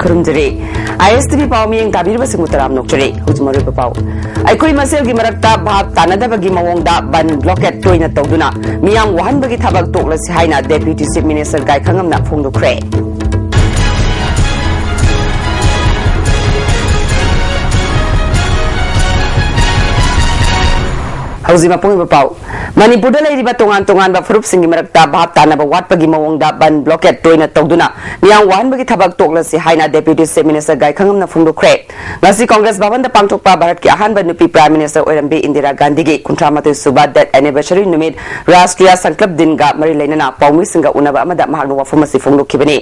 खरुमजरे ISTV पाव मियंग ताबीरबा सिंगुतराम नोकचरे हुजमरे पाव अखोई मसेलगी मरक्ता भाब तानादबगी मवोंगदा बन blockade तोइना तौदुना मियाम वहनबगी थबक तोकलसि हाइना deputy chief minister गाय खंगमना फोंदोखरे हौजिमा पोंग पाव मणिपुर तोान तोान फुरुप मरक्ता भाव तानब वाटपगी मवोंगदा बन ब्लॉकेट तोइना तौदुना मियाम वाहनबगी थबक तोकलसि हाइना डेप्यूटी चीफ मिनिस्टर गाय खंगमना फोंदोखरे ngasi कांग्रेस भवन पांगथोकपा भारत की अहानब नुपी प्राइम मिनिस्टर ओइरंबी इंदिरा गांधी की 53 सुबा डेथ एनिवर्सरी निमित राष्ट्रीय संकल्प दिन का मरी लेना पाउमी सिंह उनब अमदा महानु वफम असि फोंदोखिबनी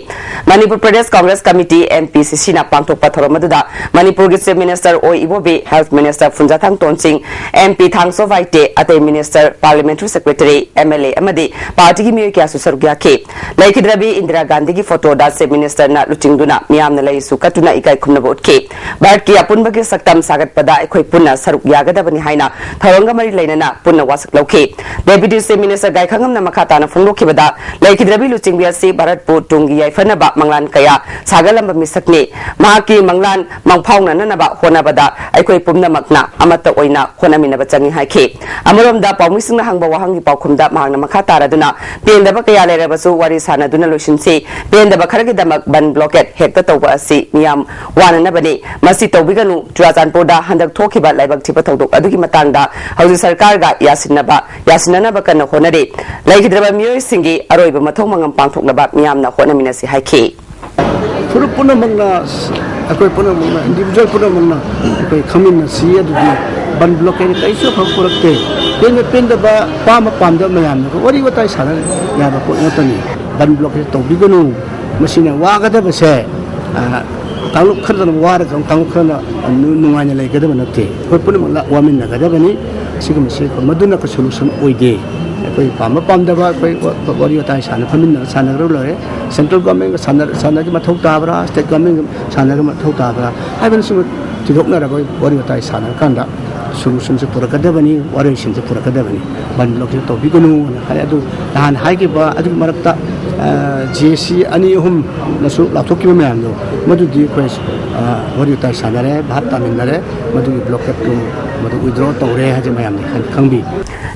मणिपुर प्रदेश कांग्रेस कमिटी MPCC ना पांगथोकपा थोरम मदुदा मणिपुर की चीफ मिनिस्टर ओइ Ibobi health minister Phungzathang Tonsing MP Thangso Baite अतै मिनिस्टर पार्लियामेंट्री सेक्रेटरी MLA अमदी पार्टी की मियोय क्यासु सरुग्या के लैखिद्रबी इंदिरा गांधी की फोटो दा चीफ मिनिस्टर ना लुचिंगदुना मियामना लैसु कटुना इकाय खुमनबो उठके भारत की अपुनबगी सक्तम सागतपदा अखोई पुन्ना सरुक यागदबनी हाइना थौरंग मरी लेना पुन्ना वासक लौखे डेप्यूटी चीफ मिनिस्टर गाय खंगमना मखाताना फोंदोखिबदा लैखिद्रबी लुचिंगबी असि भारत पु तुंगी याइफनबा मंगलान कया सागलंब मिसकने महाकी मंगलान मंगफाउननबा होनबदा अखोई पुन्नमकना अमत ओइना होनमिनबा चंगी हाइखे अमरोमदा पाउमिसिंगना हंगबा वाहंगी पाउखुमदा महांगना मखातारादुना पेंदबा कया लेरबसु वारी सानादुना लोइसिनसे पेंदबा खरगिदमक बन ब्लॉकेट हेक्ता तौबा असि मियाम वाननबने मसी तौबिगनु चुराचानपुरदा हंदक थोखिबा लाइबक थिबा थौदोक अदुगी मतंगदा हौजि सरकार गा यासिननबा कन्न होनरे लैखिद्रबा मियोय सिंगी अरोइबा मथौ मंगम पांथोकनबा मियामना होनमिनसि हाइखे फुरुप पुनमंगना अकोई पुनमंगना इंडिविजुअल पुनमंगना अकोई खमिनसि अदुगी बन ब्लॉकेट कैसो फकुरक्ते पेंदबा पामदा मयामना वरी वताई साना याबा को नतनी बन ब्लॉकेट तौबिगनु मसिना वागदबसे कांगलुप खरदन वार कांगलुप खरना नुंगाइना लेगदब नते अकोई पुनमंगना वामिन नगदबनी सिगमसे मदुना का सॉल्यूशन ओइदे अकोई पामदबा अकोई वरी वताई साना फमिन सानगरो लरे सेंट्रल गवर्नमेंट सानगी मथौ ताबरा स्टेट गवर्नमेंट सानगी मथौ ताबरा हाइबन सिम तिदोकनरबा वरी वताई साना कांदा सॉल्यूशन से पुरकदबनी वारेशन से पुरकदबनी बन ब्लॉकेट तौबिगनु हाय अदु दान हाइगिबा अदु मरक्ता GC अनि अहुम नसु लाथोकिबा मयामदो मदुदी क्वेस वरी वताई सानरे भात तामिनरे मदुगी ब्लॉकेट को मदु विड्रॉ तौरे हाजे मयामनि खंबी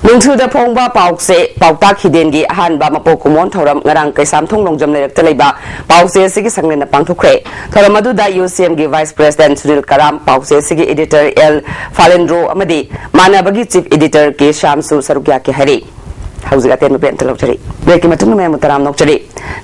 नुंथुदा फोंबा पाउसे पाउता खिदेनगी अहानबा मपो कुमोन थौरम ngarang कैसाम थोंग लोंजम लेरक्ता लेबा पाउसे सिगी संगलेना पांगथोखरे थौरम अदुदा UCM गी वाइस प्रेसिडेंट सुनील कराम पाउसे सिगी एडिटर L फालेंड्रो अमदी मानबगी चीफ एडिटर के शामसु सरुग्या के हरे हौजिगा तेन पेन तलौचरी ब्रेक मतुंग में मुतराम नोकचरी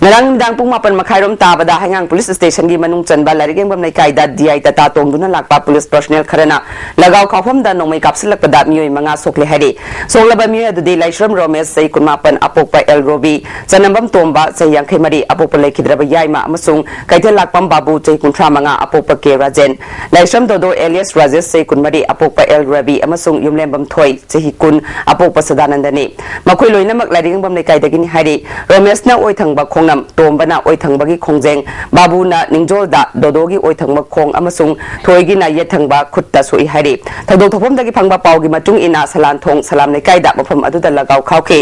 नरंग दांग पुंग मापन मखाइरोम ताबदा हांगांग पुलिस स्टेशन की मनुंग चनबा लारिगेंबम नैकाइदा DI तता तोंगदुना लाकपा पुलिस पर्सनल खरना लगाव खाफमदा नोमै कापसिलकपदा मियोय मंगा सोकले हरे सोलबा मियोय अदुदि लाइश्रम रोमेश सै कुमापन अपोकपा एल रोबी चनंबम तोंबा सै यांखैमरी अपोकपा लेखिद्रबा याइमा अमसुंग कैथेल लाकपम बाबू चै कुंथ्रा मंगा अपोकपा के राजेन लाइश्रम दोदो एलियस राजेश सै कुनमरी अपोकपा एल रवि अमसुंग युमलेंबम थोय चहि कुन अपोकपा सदानंदने मखोय लोइनमक लारिगेंबम नैकाइदगिनि हारे रोमेशना ओइथंगबा खोंगनम तोंबना ओइथंगबगी खोंजेंग बाबूना निंगजोलदा दोदोगी ओइथंगबा खोंग अमसुंग थोयगिना येथंगबा खुत्ता सोइ हारे थदो थोफमदगी फंगबा पावगी मटुंग इना सलानथोंग सलाम नैकाइदा मफम अदुदा लगाव खावखे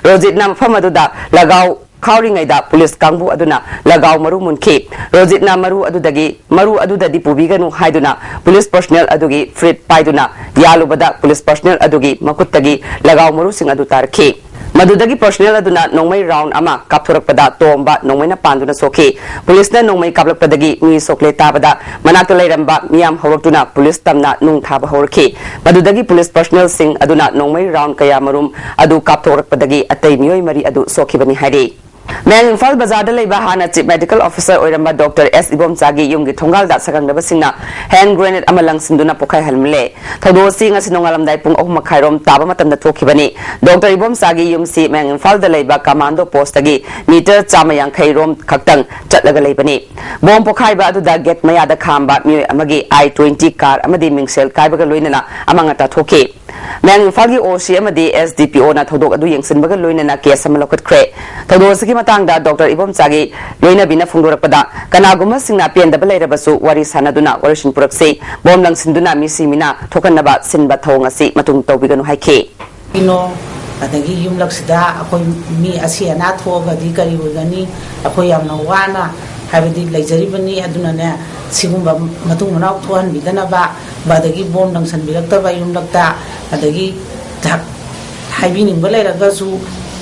रोजितना मफम अदुदा लगाव खावरिंगैदा पुलिस कांगबु अदुना लगाव मरु मुनखे रोजितना मरु अदुददी पुबिगनु हाइदुना पुलिस पर्सनल अदुगी फ्रिट पाइदुना यालुबदा पुलिस पर्सनल अदुगी मकुत्तगी लगाव मरु सिंग अदु तारखे मदुदगी पर्सनल अदुना नोंमै राउंड अमा कापथोरकपदा तोंबा नोंमैना पांदुना सोखे पुलिसना नोंमै कापलकपदगी मी सोकले ताबदा मनाक्ता लैरंबा मियाम हौरक्तुना पुलिस तमना नुंग थाबा हौरखे मदुदगी पुलिस पर्सनल सिंग अदुना नोंमै राउंड कया मरुम अदु कापथोरकपदगी अतै मियोय मरी अदु सोखिबनि हारे मैंग इम्फाल बाजार लेबा हाना चीफ मेडिकल ऑफिसर ओइरंबा डॉक्टर S इबोमचागी युमगी थोंगालदा सगंगबसिंगना हैंड ग्रेनेड अमा लंगसिंदुना पोखाय हलमले थौदोसी ngasi नोंगालमदाय पुंग अहुम मखाइरोम ताबा मतमदा थोखिबनी डॉक्टर इबोमचागी युमसी मैंग इम्फाल दा लेबा कमांडो पोस्टगी मीटर 150 रोम खक्तंग चटलगा लेबनी बोम पोखाइबा अदुदा गेट मयादा खामबा मियोय अमगी I-20 कार अमदी मिंगसेल काइबगा लोइनना अमंगता थोखे मैंग इम्फालगी OC अमदी SDPO ना थौदोक अदु यंगसिनबगा लोइनना केस अमा लौखटख्रे थौदोसगी मतंगदा डॉक्टर इबोमचागी लोइनबिना फुंगदोरकपदा कनागुमा सिंगना पेंदबा लेरबसु वारी सानादुना वरिशिन पुरक्से बोम लंगसिनदुना मिसिमिना थोकनबा सिनबा थौंगसी मतुंग तौबिगनु हाइखे इनो अदगी युमलक्सदा अखोय मी असि अना थोगदी करी होगनी अखोय यामना वाना ꯍꯥꯏꯕꯗꯤ ꯂꯩꯖꯔꯤꯕꯅꯤ ꯑꯗꯨꯅꯅꯦ ꯁꯤꯒꯨꯝꯕ ꯃꯇꯨꯡ ꯃꯅꯥꯎ ꯊꯣꯛꯍꯟꯕꯤꯗꯅꯕ ꯑꯗꯒꯤ ꯕꯣꯝ ꯂꯪꯁꯟꯕꯤꯔꯛꯇꯕ ꯌꯨꯝꯂꯛꯇ ꯑꯗꯒꯤ ꯍꯥꯏꯕꯤꯅꯤꯡꯕ ꯂꯩꯔꯒꯁꯨ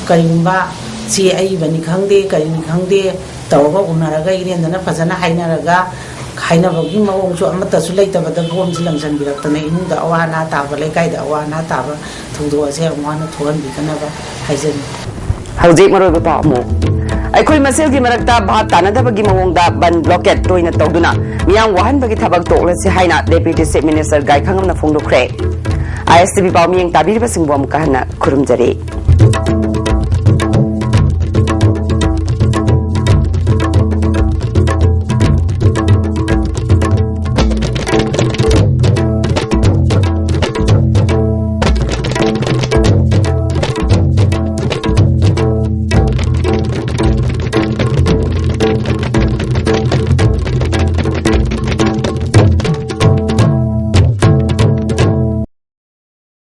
ꯀꯔꯤꯒꯨꯝꯕ ꯁꯤ ꯑꯏꯕꯅꯤ ꯈꯪꯗꯦ ꯀꯔꯤꯅꯤ ꯈꯪꯗꯦ ꯇꯧꯔꯒ ꯎꯅꯔꯒ ꯏꯔꯦꯟꯗꯅ ꯐꯖꯅ ꯍꯥꯏꯅꯔꯒ ꯍꯥꯏꯅꯕꯒꯤ ꯃꯑꯣꯡꯁꯨ ꯑꯃꯠꯇꯁꯨ ꯂꯩꯇꯕꯗ ꯕꯣꯝꯁꯤ ꯂꯪꯁꯟꯕꯤꯔꯛꯇꯅ ꯏꯃꯨꯡꯗ ꯑꯋꯥ ꯑꯅꯥ ꯇꯥꯕ ꯂꯩꯀꯥꯏꯗ ꯑꯋꯥ ꯑꯅꯥ ꯇꯥꯕ ꯊꯧꯗꯣꯛ ꯑꯁꯦ ꯑꯃꯨꯛ ꯍꯟꯅ ꯊꯣꯛꯍꯟꯕꯤꯗꯅꯕ ꯍꯥꯏꯖꯔꯤ ꯍꯧꯖꯤꯛ ꯃꯔꯨꯑꯣꯏꯕ ꯄꯥꯎ ꯑꯃꯨꯛ ꯑꯩꯈꯣꯏ ꯃꯁꯦꯜꯒꯤ ꯃꯔꯛꯇ ꯚꯥꯞ ꯇꯥꯅꯗꯕꯒꯤ ꯃꯑꯣꯡꯗ ꯕꯟ ꯕ꯭ꯂꯣꯀꯦꯠ ꯇꯣꯏꯅ ꯇꯧꯗꯨꯅ ꯃꯤꯌꯥꯝ ꯋꯥꯍꯟꯕꯒꯤ ꯊꯕꯛ ꯇꯣꯛꯂꯁꯤ ꯍꯥꯏꯅ ꯗꯦꯄꯨꯇꯤ ꯆꯤꯞ ꯃꯤꯅꯤꯁꯇꯔ ꯒꯥꯏꯈꯪꯉꯝꯅ ꯐꯣꯡꯗꯣꯛꯈ꯭ꯔꯦ ISTV ꯄꯥꯎ ꯃꯤꯌꯦꯡ ꯇꯥꯕꯤꯔꯤꯕꯁꯤꯡꯕꯨ ꯑꯃꯨꯛꯀ ꯍꯟꯅ ꯈꯨꯔꯨꯝꯖꯔꯤ